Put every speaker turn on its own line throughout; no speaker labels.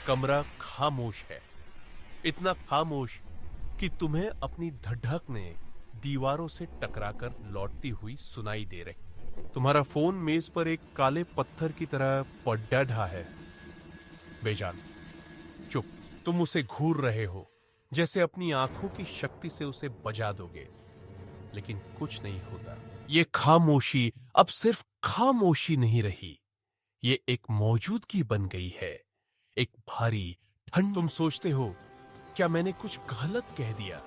कमरा खामोश है, इतना खामोश कि तुम्हें अपनी धड़कनें दीवारों से टकराकर लौटती हुई सुनाई दे रही। तुम्हारा फोन मेज पर एक काले पत्थर की तरह पड़ा ढा है, बेजान, चुप। तुम उसे घूर रहे हो, जैसे अपनी आंखों की शक्ति से उसे बजा दोगे, लेकिन कुछ नहीं होता। ये खामोशी अब सिर्फ खामोशी नहीं रही, ये एक मौजूदगी बन गई है, एक भारी ठंड। तुम सोचते हो, क्या मैंने कुछ गलत कह दिया?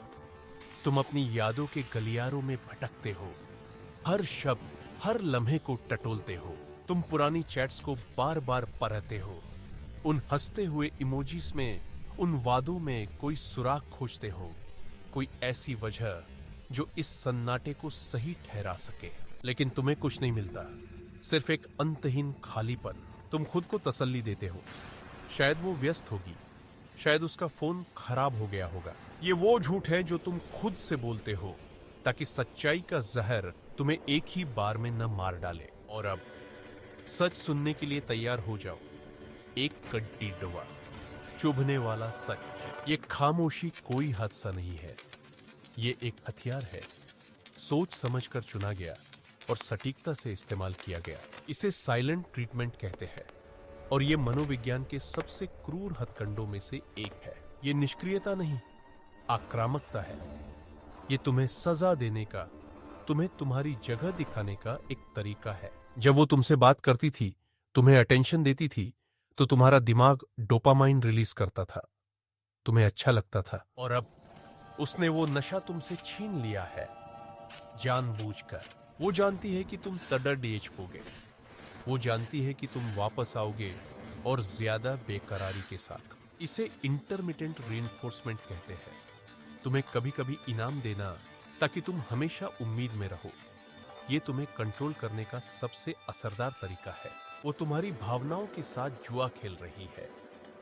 तुम अपनी यादों के गलियारों में भटकते हो, हर शब्द, हर लम्हे को टटोलते हो। तुम पुरानी चैट्स को बार बार पढ़ते हो, उन हंसते हुए इमोजीज में, उन वादों में कोई सुराग खोजते हो, कोई ऐसी वजह जो इस सन्नाटे को सही ठहरा सके। लेकिन तुम्हें कुछ नहीं मिलता, सिर्फ एक अंतहीन खालीपन। तुम खुद को तसल्ली देते हो, शायद वो व्यस्त होगी, शायद उसका फोन खराब हो गया होगा। ये वो झूठ है जो तुम खुद से बोलते हो, ताकि सच्चाई का जहर तुम्हें एक ही बार में न मार डाले। और अब सच सुनने के लिए तैयार हो जाओ। एक कड्डी डुबा, चुभने वाला सच। ये खामोशी कोई हादसा नहीं है, ये एक हथियार है, सोच समझकर चुना गया और सटीकता से इस्तेमाल किया गया। इसे साइलेंट ट्रीटमेंट कहते हैं, और ये मनोविज्ञान के सबसे क्रूर हथकंडों में से एक है। ये निष्क्रियता नहीं, आक्रामकता है। ये तुम्हें सजा देने का, तुम्हें तुम्हारी जगह दिखाने का एक तरीका है। जब वो तुमसे बात करती थी, तुम्हें अटेंशन देती थी, तो तुम्हारा दिमाग डोपामाइन रिलीज करता था, तुम्हें अच्छा लगता था। और अब उसने वो नशा तुमसे छीन लिया है, जानबूझकर। वो जानती है कि तुम तड़डेज पोगे, वो जानती है कि तुम वापस आओगे, और ज्यादा बेकरारी के साथ। इसे इंटरमिटेंट रीइंफोर्समेंट कहते हैं। तुम्हें कभी कभी इनाम देना, ताकि तुम हमेशा उम्मीद में रहो। ये तुम्हें कंट्रोल करने का सबसे असरदार तरीका है। वो तुम्हारी भावनाओं के साथ जुआ खेल रही है,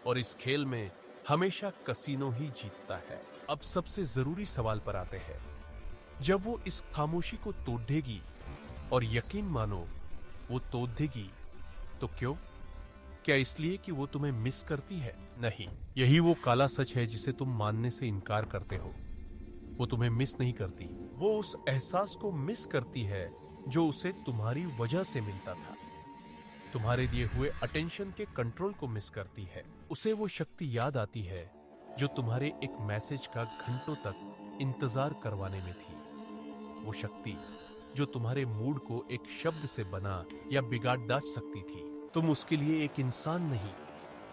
और इस खेल में हमेशा कसीनो ही जीतता है। अब सबसे जरूरी सवाल पर आते हैं। जब वो इस खामोशी को तोड़ देगी, और यकीन मानो वो तोड़ देगी, तो क्यों? क्या इसलिए कि वो तुम्हें मिस करती है? नहीं, यही वो काला सच है जिसे तुम मानने से इनकार करते हो। वो तुम्हें मिस नहीं करती, वो उस एहसास को मिस करती है जो उसे तुम्हारी वजह से मिलता था। तुम्हारे दिए हुए अटेंशन के कंट्रोल को मिस करती है। उसे वो शक्ति याद आती है जो तुम्हारे एक मैसेज का घंटों तक इंतजार करवाने में थी। वो शक्ति जो तुम्हारे मूड को एक शब्द से बना या बिगाड़ दाच सकती थी। तुम उसके लिए एक इंसान नहीं,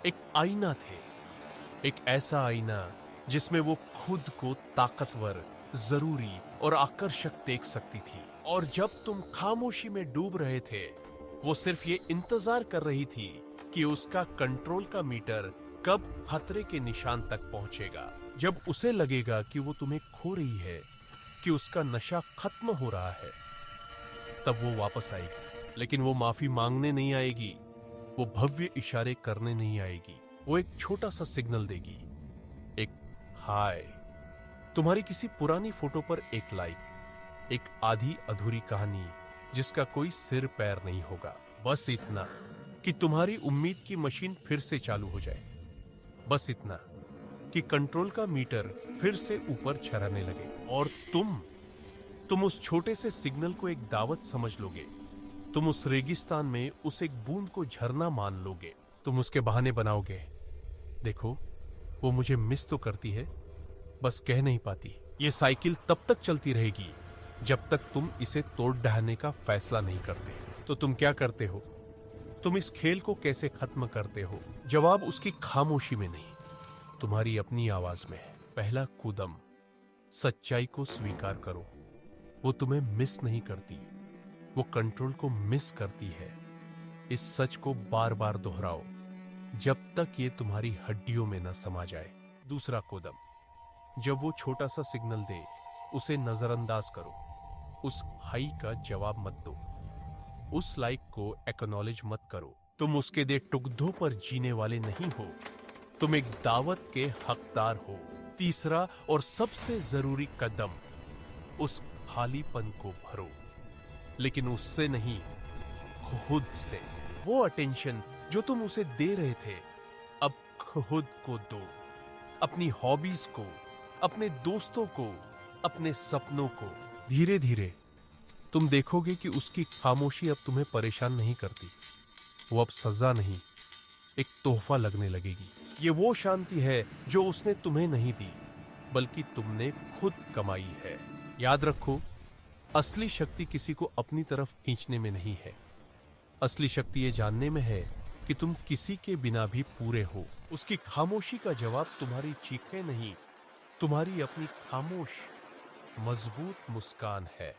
एक आईना थे। एक ऐसा आईना जिसमें वो खुद को ताकतवर, जरूरी और आकर्षक देख सकती थी। और जब तुम खामोशी में डूब रहे थे, वो सिर्फ ये इंतजार कर रही थी कि उसका कंट्रोल का मीटर कब खतरे के निशान तक पहुंचेगा। जब उसे लगेगा कि वो तुम्हें खो रही है, कि उसका नशा खत्म हो रहा है, तब वो वापस आएगी। लेकिन वो माफी मांगने नहीं आएगी, वो भव्य इशारे करने नहीं आएगी। वो एक छोटा सा सिग्नल देगी, एक हाय, तुम्हारी किसी पुरानी फोटो पर एक लाइक, एक आधी अधूरी कहानी जिसका कोई सिर पैर नहीं होगा। बस इतना कि तुम्हारी उम्मीद की मशीन फिर से चालू हो जाए। बस इतना कि कंट्रोल का मीटर फिर से ऊपर छराने लगे। और तुम उस छोटे से सिग्नल को एक दावत समझ लोगे। तुम उस रेगिस्तान में उस एक बूंद को झरना मान लोगे। तुम उसके बहाने बनाओगे, देखो वो मुझे मिस तो करती है, बस कह नहीं पाती। ये साइकिल तब तक चलती रहेगी जब तक तुम इसे तोड़ ढाने का फैसला नहीं करते। तो तुम क्या करते हो? तुम इस खेल को कैसे खत्म करते हो? जवाब उसकी खामोशी में नहीं, तुम्हारी अपनी आवाज में है। पहला कदम, सच्चाई को स्वीकार करो। वो तुम्हें मिस नहीं करती, वो कंट्रोल को मिस करती है। इस सच को बार बार दोहराओ जब तक ये तुम्हारी हड्डियों में न समा जाए। दूसरा कदम, जब वो छोटा सा सिग्नल दे, उसे नजरअंदाज करो। उस हाई का जवाब मत दो, उस लाइक को एक्नॉलेज मत करो। तुम उसके दे टुकड़ों पर जीने वाले नहीं हो, तुम एक दावत के हकदार हो। तीसरा और सबसे जरूरी कदम, उस खालीपन को भरो, लेकिन उससे नहीं, खुद से। वो अटेंशन जो तुम उसे दे रहे थे, अब खुद को दो, अपनी हॉबीज को, अपने दोस्तों को, अपने सपनों को। धीरे धीरे तुम देखोगे कि उसकी खामोशी अब तुम्हें परेशान नहीं करती। वो अब सजा नहीं, एक तोहफा लगने लगेगी। ये वो शांति है जो उसने तुम्हें नहीं दी, बल्कि तुमने खुद कमाई है। याद रखो, असली शक्ति किसी को अपनी तरफ खींचने में नहीं है। असली शक्ति ये जानने में है कि तुम किसी के बिना भी पूरे हो। उसकी खामोशी का जवाब तुम्हारी चीखें नहीं, तुम्हारी अपनी खामोश मजबूत मुस्कान है।